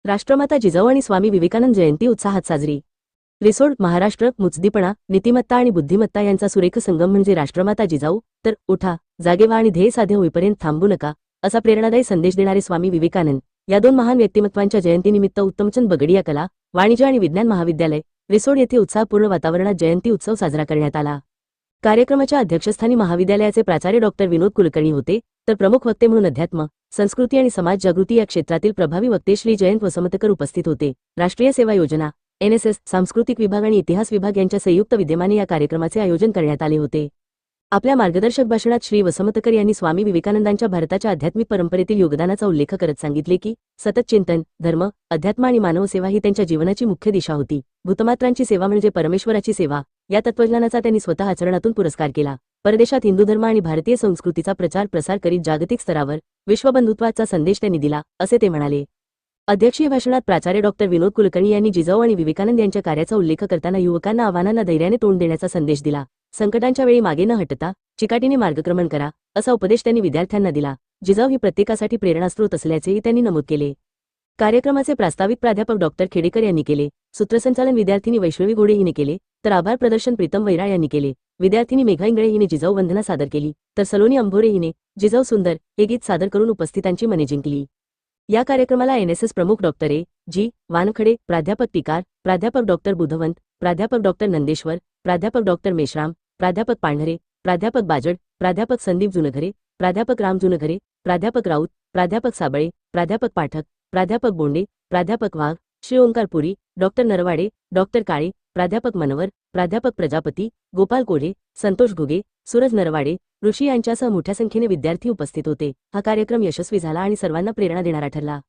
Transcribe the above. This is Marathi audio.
राष्ट्रमाता जिजाऊ आणि स्वामी विवेकानंद जयंती उत्साहात साजरी। रिसोड, महाराष्ट्र। मुत्सदीपणा, नीतिमत्ता आणि बुद्धिमत्ता यांचा सुरेख संगम म्हणजे राष्ट्रमाता जिजाऊ। तर उठा, जागे व्हा आणि ध्येय साध्य होईपर्यंत थांबू नका, असा प्रेरणादायी संदेश देणारे स्वामी विवेकानंद या दोन महान व्यक्तिमत्वांच्या जयंतीनिमित्त उत्तमचंद बगडिया कला, वाणिज्य आणि विज्ञान महाविद्यालय, रिसोड येथे उत्साहपूर्ण वातावरणात जयंती उत्सव साजरा करण्यात आला। कार्यक्रमाच्या अध्यक्षस्थानी महाविद्यालयाचे प्राचार्य डॉक्टर विनोद कुलकर्णी होते, तर प्रमुख वक्ते म्हणून अध्यात्म, संस्कृती आणि समाज जागृती या क्षेत्रातील प्रभावी वक्ते श्री जयंत वसमतकर उपस्थित होते। राष्ट्रीय सेवा योजना, NSS, सांस्कृतिक विभाग आणि इतिहास विभाग यांच्या संयुक्त विद्यमाने या कार्यक्रमाचे आयोजन करण्यात आले होते। आपल्या मार्गदर्शक भाषणात श्री वसमतकर यांनी स्वामी विवेकानंदांच्या भारताच्या आध्यात्मिक परंपरेतील योगदानाचा उल्लेख करत सांगितले की सतत चिंतन, धर्म, अध्यात्म आणि मानवसेवा ही त्यांच्या जीवनाची मुख्य दिशा होती। भूतमात्रांची सेवा म्हणजे परमेश्वराची सेवा या तत्वज्ञानाचा त्यांनी स्वतः आचरणातून पुरस्कार केला। परदेशात हिंदू धर्म आणि भारतीय संस्कृतीचा प्रचार प्रसार करीत जागतिक स्तरावर विश्वबंधुत्वाचा संदेश त्यांनी दिला, असे ते म्हणाले। अध्यक्षीय भाषणात प्राचार्य डॉक्टर विनोद कुलकर्णी यांनी जिजाऊ आणि विवेकानंद यांच्या कार्याचा उल्लेख करताना युवकांना आव्हानांना धैर्याने तोंड देण्याचा संदेश दिला। संकटांच्या वेळी मागे न हटता चिकाटीने मार्गक्रमण करा, असा उपदेश त्यांनी विद्यार्थ्यांना दिला। जिजाऊ ही प्रत्येकासाठी प्रेरणास्रोत असल्याचेही त्यांनी नमूद केले। कार्यक्रमाचे प्रास्ताविक प्राध्यापक डॉक्टर खेडेकर यांनी केले। सूत्रसंचालन विद्यार्थिनी वैष्णवी घोडे हिने केले, तर आभार प्रदर्शन प्रीतम वैराळ यांनी केले। विद्यार्थिनी मेघा इंगळे हिने जिजाऊ वंदना सादर केली, तर सलोनी अंभोरे हिने जिजाऊ सुंदर हे गीत सादर करून उपस्थितांची मने जिंकली। या कार्यक्रमाला NSS प्रमुख डॉक्टर A.G. वानखडे, प्राध्यापक टिकार, प्राध्यापक डॉक्टर बुधवंत, प्राध्यापक डॉक्टर नंदेश्वर, प्राध्यापक डॉक्टर मेश्राम, प्राध्यापक पांढरे, प्राध्यापक बाजड, प्राध्यापक संदीप जुनघरे, प्राध्यापक राम जुनघरे, प्राध्यापक राऊत, प्राध्यापक साबळे, प्राध्यापक पाठक, प्राध्यापक बोंडे, प्राध्यापक वाघ, श्री ओंकार पुरी, डॉक्टर नरवाडे, डॉक्टर काळे, प्राध्यापक मनवर, प्राध्यापक प्रजापती, गोपाल कोल्हे, संतोष घुगे, सूरज नरवाडे, ऋषी यांच्यासह मोठ्या संख्येने विद्यार्थी उपस्थित होते। हा कार्यक्रम यशस्वी झाला आणि सर्वांना प्रेरणा देणारा ठरला।